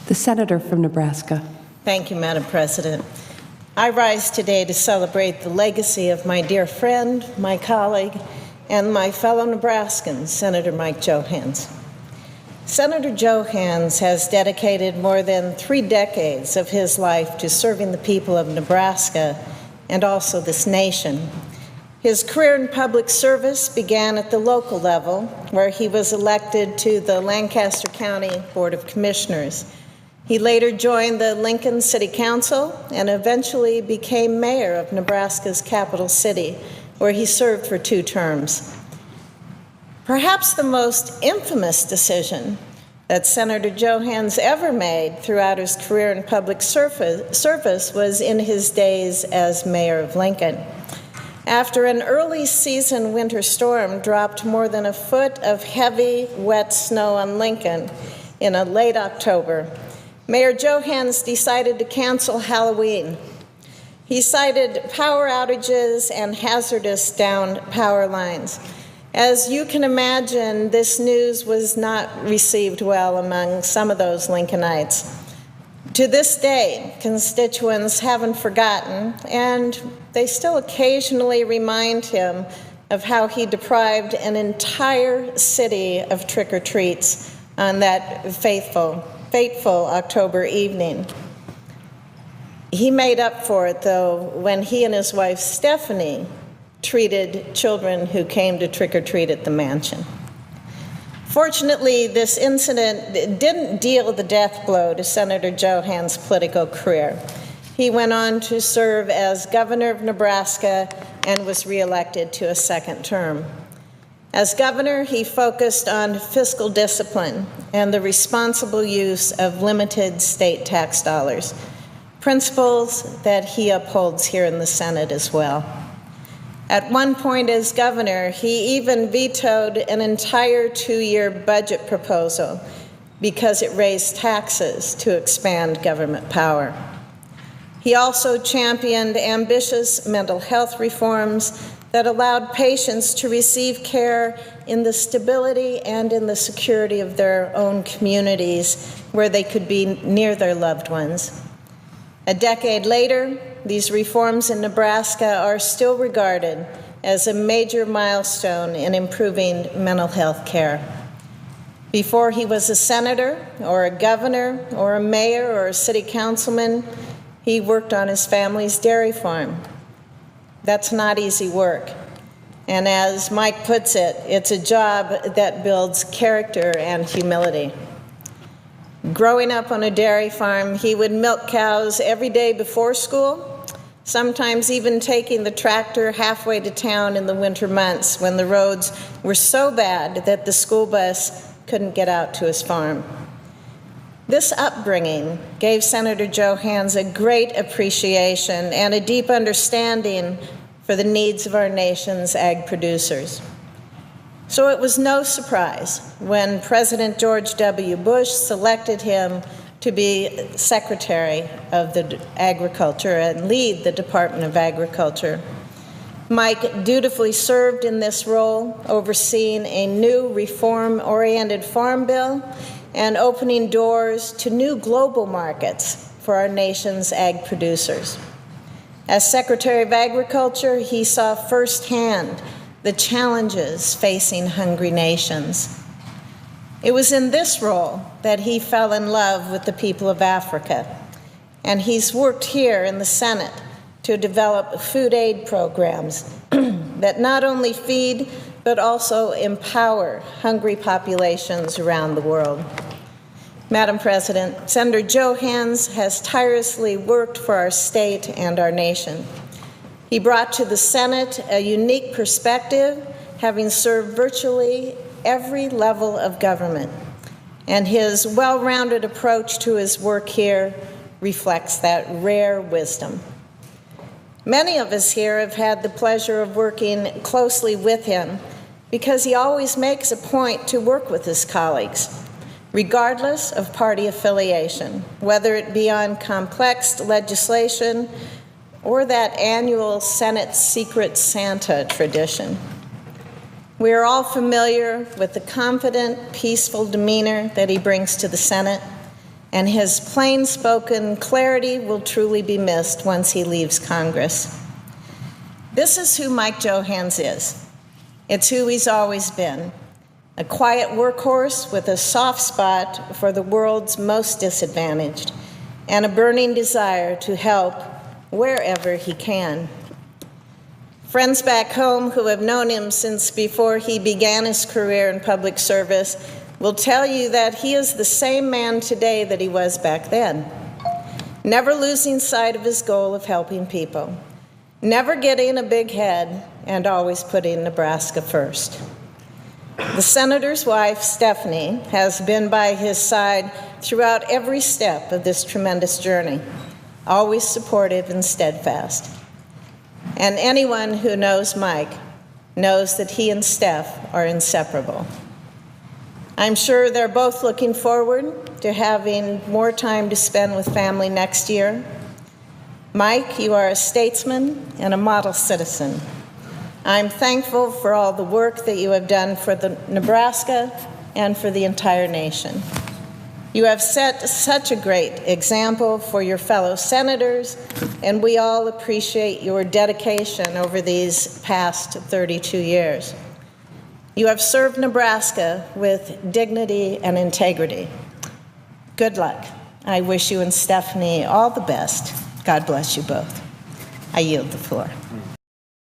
The senator from Nebraska. Thank you, Madam President. I rise today to celebrate the legacy of my dear friend, my colleague, and my fellow Nebraskan, Senator Mike Johanns. Senator Johanns has dedicated more than 3 decades of his life to serving the people of Nebraska and also this nation. His career in public service began at the local level, where he was elected to the Lancaster County Board of Commissioners. He later joined the Lincoln City Council and eventually became mayor of Nebraska's capital city, where he served for 2 terms. Perhaps the most infamous decision that Senator Johanns ever made throughout his career in public service was in his days as mayor of Lincoln. After an early season winter storm dropped more than a foot of heavy, wet snow on Lincoln in a late October, Mayor Johanns decided to cancel Halloween. He cited power outages and hazardous downed power lines. As you can imagine, this news was not received well among some of those Lincolnites. To this day, constituents haven't forgotten, and they still occasionally remind him of how he deprived an entire city of trick-or-treats on that fateful October evening. He made up for it, though, when he and his wife, Stephanie, treated children who came to trick-or-treat at the mansion. Fortunately, this incident didn't deal the death blow to Senator Johanns' political career. He went on to serve as governor of Nebraska and was reelected to a 2nd term. As governor, he focused on fiscal discipline and the responsible use of limited state tax dollars, principles that he upholds here in the Senate as well. At one point as governor, he even vetoed an entire 2-year budget proposal because it raised taxes to expand government power. He also championed ambitious mental health reforms that allowed patients to receive care in the stability and in the security of their own communities where they could be near their loved ones. A decade later, these reforms in Nebraska are still regarded as a major milestone in improving mental health care. Before he was a senator or a governor or a mayor or a city councilman, he worked on his family's dairy farm. That's not easy work. And as Mike puts it, it's a job that builds character and humility. Growing up on a dairy farm, he would milk cows every day before school, sometimes even taking the tractor halfway to town in the winter months when the roads were so bad that the school bus couldn't get out to his farm. This upbringing gave Senator Johanns a great appreciation and a deep understanding for the needs of our nation's ag producers. So it was no surprise when President George W. Bush selected him to be Secretary of the Agriculture and lead the Department of Agriculture. Mike dutifully served in this role, overseeing a new reform-oriented farm bill and opening doors to new global markets for our nation's ag producers. As Secretary of Agriculture, he saw firsthand the challenges facing hungry nations. It was in this role that he fell in love with the people of Africa, and he's worked here in the Senate to develop food aid programs that not only feed but also empower hungry populations around the world. Madam President, Senator Johanns has tirelessly worked for our state and our nation. He brought to the Senate a unique perspective, having served virtually every level of government, and his well-rounded approach to his work here reflects that rare wisdom. Many of us here have had the pleasure of working closely with him because he always makes a point to work with his colleagues, regardless of party affiliation, whether it be on complex legislation or that annual Senate Secret Santa tradition. We are all familiar with the confident, peaceful demeanor that he brings to the Senate, and his plain-spoken clarity will truly be missed once he leaves Congress. This is who Mike Johanns is. It's who he's always been, a quiet workhorse with a soft spot for the world's most disadvantaged and a burning desire to help wherever he can. Friends back home who have known him since before he began his career in public service will tell you that he is the same man today that he was back then, never losing sight of his goal of helping people, never getting a big head, and always putting Nebraska first. The senator's wife, Stephanie, has been by his side throughout every step of this tremendous journey, always supportive and steadfast. And anyone who knows Mike knows that he and Steph are inseparable. I'm sure they're both looking forward to having more time to spend with family next year. Mike, you are a statesman and a model citizen. I'm thankful for all the work that you have done for Nebraska and for the entire nation. You have set such a great example for your fellow senators, and we all appreciate your dedication over these past 32 years. You have served Nebraska with dignity and integrity. Good luck. I wish you and Stephanie all the best. God bless you both. I yield the floor.